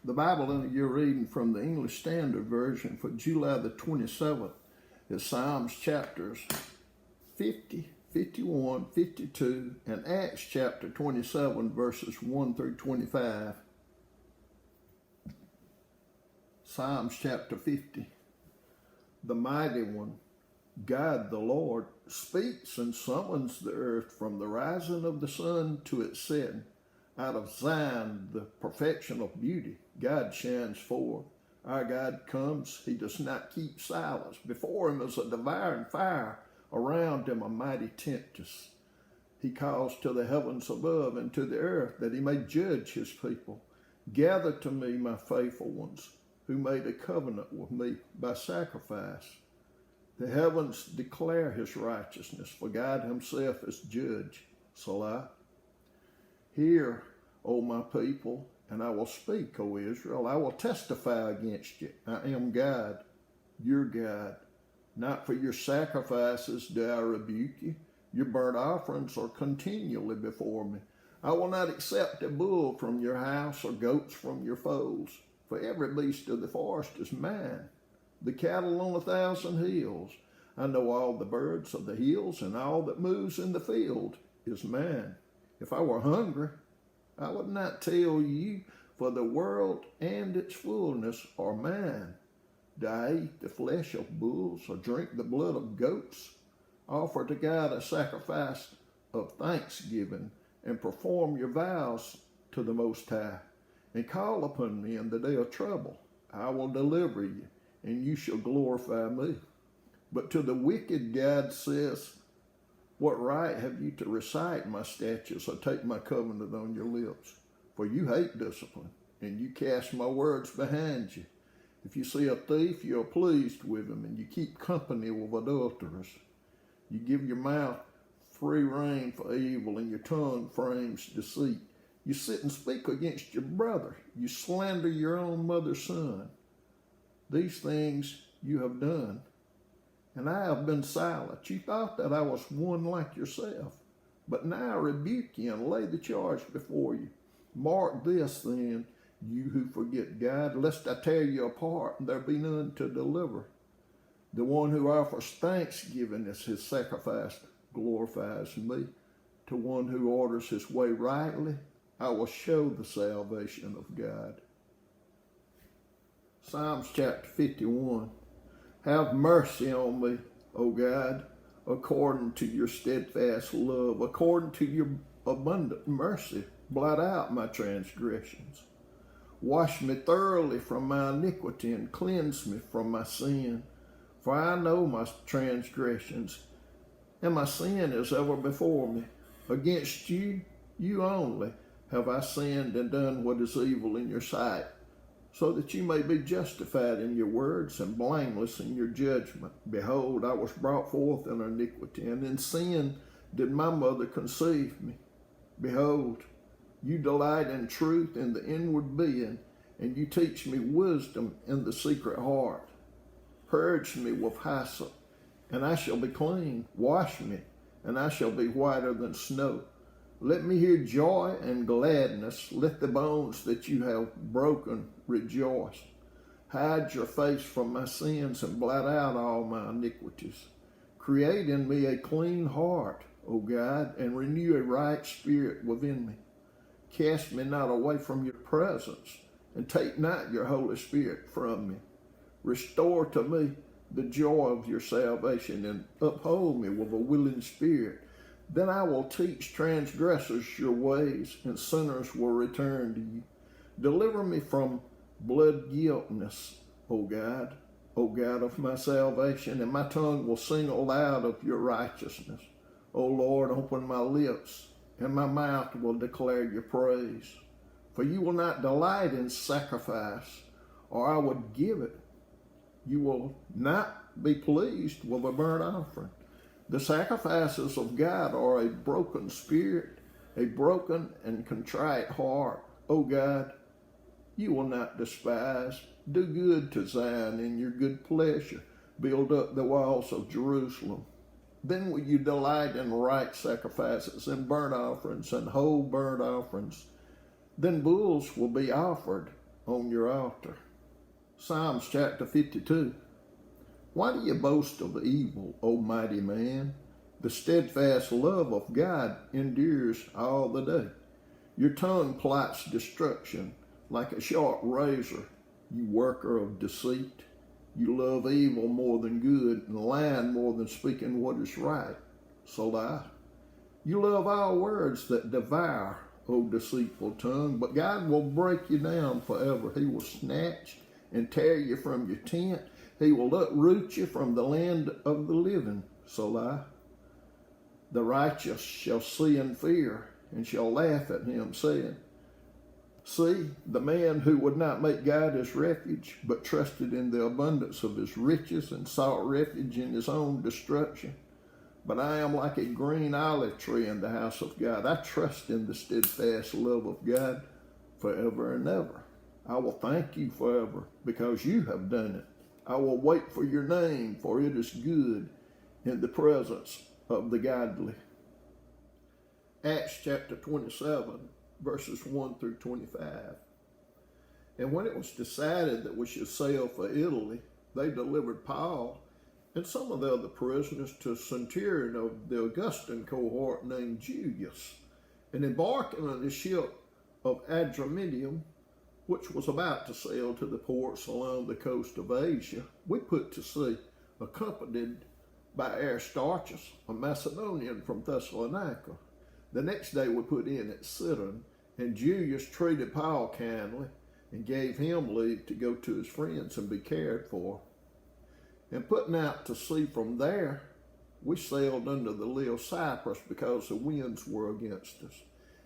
The Bible that you're reading from the English Standard Version for July the 27th is Psalms chapters 50, 51, 52, and Acts chapter 27 verses 1 through 25. Psalms chapter 50. The mighty one, God the Lord, speaks and summons the earth from the rising of the sun to its setting. Out of Zion, the perfection of beauty, God shines forth. Our God comes, he does not keep silence. Before him is a devouring fire, around him a mighty tempest. He calls to the heavens above and to the earth that he may judge his people. Gather to me, my faithful ones, who made a covenant with me by sacrifice. The heavens declare his righteousness, for God himself is judge. Salah. Hear, O my people, and I will speak, O Israel. I will testify against you. I am God, your God. Not for your sacrifices do I rebuke you. Your burnt offerings are continually before me. I will not accept a bull from your house or goats from your folds. For every beast of the forest is mine, the cattle on 1,000 hills. I know all the birds of the hills, and all that moves in the field is mine. If I were hungry, I would not tell you, for the world and its fullness are mine. Do I eat the flesh of bulls or drink the blood of goats? Offer to God a sacrifice of thanksgiving and perform your vows to the Most High. And call upon me in the day of trouble. I will deliver you, and you shall glorify me. But to the wicked God says, what right have you to recite my statutes or take my covenant on your lips? For you hate discipline, and you cast my words behind you. If you see a thief, you are pleased with him, and you keep company with adulterers. You give your mouth free rein for evil, and your tongue frames deceit. You sit and speak against your brother. You slander your own mother's son. These things you have done, and I have been silent. You thought that I was one like yourself. But now I rebuke you and lay the charge before you. Mark this then, you who forget God, lest I tear you apart and there be none to deliver. The one who offers thanksgiving as his sacrifice glorifies me. To one who orders his way rightly, I will show the salvation of God. Psalms chapter 51. Have mercy on me, O God, according to your steadfast love, according to your abundant mercy. Blot out my transgressions. Wash me thoroughly from my iniquity and cleanse me from my sin. For I know my transgressions, and my sin is ever before me. Against you, you only, have I sinned and done what is evil in your sight, so that you may be justified in your words and blameless in your judgment. Behold, I was brought forth in iniquity, and in sin did my mother conceive me. Behold, you delight in truth in the inward being, and you teach me wisdom in the secret heart. Purge me with hyssop, and I shall be clean. Wash me, and I shall be whiter than snow. Let me hear joy and gladness. Let the bones that you have broken rejoice. Hide your face from my sins and blot out all my iniquities. Create in me a clean heart, O God, and renew a right spirit within me. Cast me not away from your presence, and take not your Holy Spirit from me. Restore to me the joy of your salvation, and uphold me with a willing spirit. Then I will teach transgressors your ways, and sinners will return to you. Deliver me from blood guiltiness, O God of my salvation, and my tongue will sing aloud of your righteousness. O Lord, open my lips, and my mouth will declare your praise. For you will not delight in sacrifice, or I would give it. You will not be pleased with a burnt offering. The sacrifices of God are a broken spirit, a broken and contrite heart. O God, you will not despise. Do good to Zion in your good pleasure. Build up the walls of Jerusalem. Then will you delight in right sacrifices and burnt offerings and whole burnt offerings. Then bulls will be offered on your altar. Psalms chapter 52. Why do you boast of evil, O mighty man? The steadfast love of God endures all the day. Your tongue plots destruction like a sharp razor, you worker of deceit. You love evil more than good, and lying more than speaking what is right. Selah. You love all words that devour, O deceitful tongue, but God will break you down forever. He will snatch and tear you from your tent. He will uproot you from the land of the living. Selah. The righteous shall see and fear, and shall laugh at him, saying, See, the man who would not make God his refuge, but trusted in the abundance of his riches and sought refuge in his own destruction. But I am like a green olive tree in the house of God. I trust in the steadfast love of God forever and ever. I will thank you forever because you have done it. I will wait for your name, for it is good in the presence of the godly. Acts chapter 27, verses 1 through 25. And when it was decided that we should sail for Italy, they delivered Paul and some of the other prisoners to a centurion of the Augustan cohort named Julius, and embarking on the ship of Adramyttium, which was about to sail to the ports along the coast of Asia, we put to sea, accompanied by Aristarchus, a Macedonian from Thessalonica. The next day we put in at Sidon, and Julius treated Paul kindly and gave him leave to go to his friends and be cared for. And putting out to sea from there, we sailed under the lee of Cyprus because the winds were against us.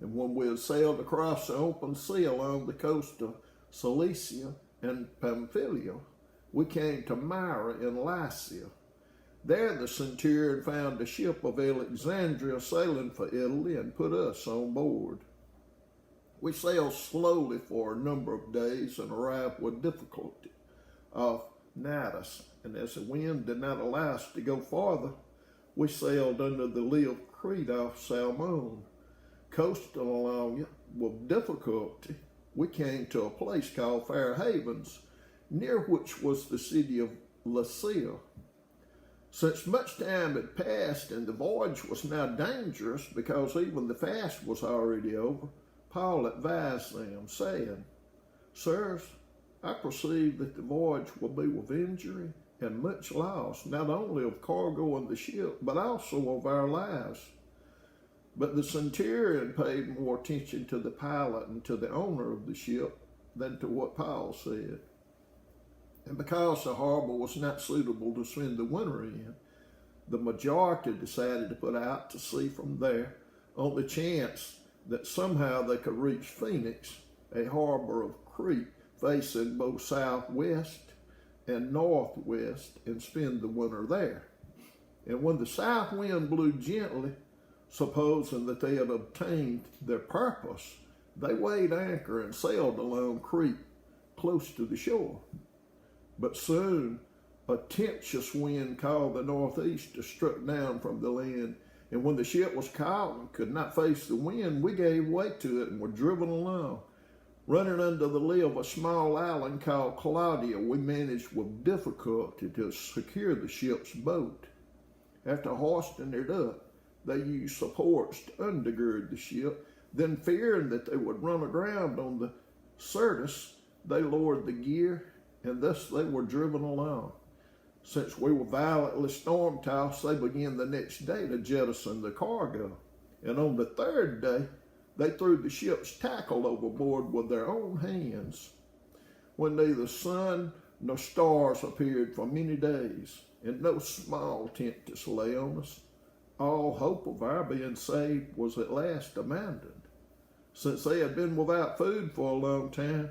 And when we had sailed across the open sea along the coast of Cilicia and Pamphylia, we came to Myra in Lycia. There the centurion found a ship of Alexandria sailing for Italy and put us on board. We sailed slowly for a number of days and arrived with difficulty off Cnidus, and as the wind did not allow us to go farther, we sailed under the lee of Crete off Salmone. Coasting along it with difficulty, we came to a place called Fair Havens, near which was the city of Lasea. Since much time had passed and the voyage was now dangerous because even the fast was already over, Paul advised them, saying, Sirs, I perceive that the voyage will be with injury and much loss, not only of cargo and the ship, but also of our lives. But the centurion paid more attention to the pilot and to the owner of the ship than to what Paul said. And because the harbor was not suitable to spend the winter in, the majority decided to put out to sea from there on the chance that somehow they could reach Phoenix, a harbor of Crete facing both southwest and northwest, and spend the winter there. And when the south wind blew gently, supposing that they had obtained their purpose, they weighed anchor and sailed along Crete, close to the shore. But soon a tempestuous wind called the northeaster struck down from the land, and when the ship was caught and could not face the wind, we gave way to it and were driven along. Running under the lee of a small island called Claudia, we managed with difficulty to secure the ship's boat. After hoisting it up, they used supports to undergird the ship. Then, fearing that they would run aground on the Syrtis, they lowered the gear, and thus they were driven along. Since we were violently storm-tossed, they began the next day to jettison the cargo. And on the third day, they threw the ship's tackle overboard with their own hands. When neither sun nor stars appeared for many days, and no small tempest lay on us, all hope of our being saved was at last abandoned. Since they had been without food for a long time,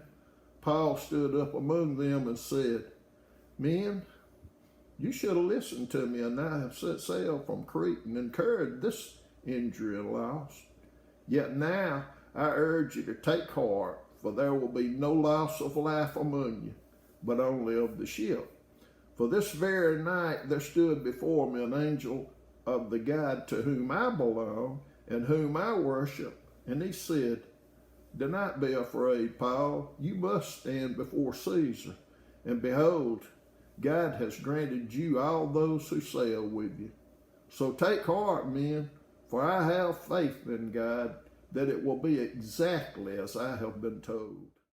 Paul stood up among them and said, Men, you should have listened to me, and I have set sail from Crete and incurred this injury and loss. Yet now I urge you to take heart, for there will be no loss of life among you, but only of the ship. For this very night there stood before me an angel of the God to whom I belong and whom I worship, and he said, Do not be afraid, Paul. You must stand before Caesar. And behold, God has granted you all those who sail with you. So take heart, men, for I have faith in God that it will be exactly as I have been told.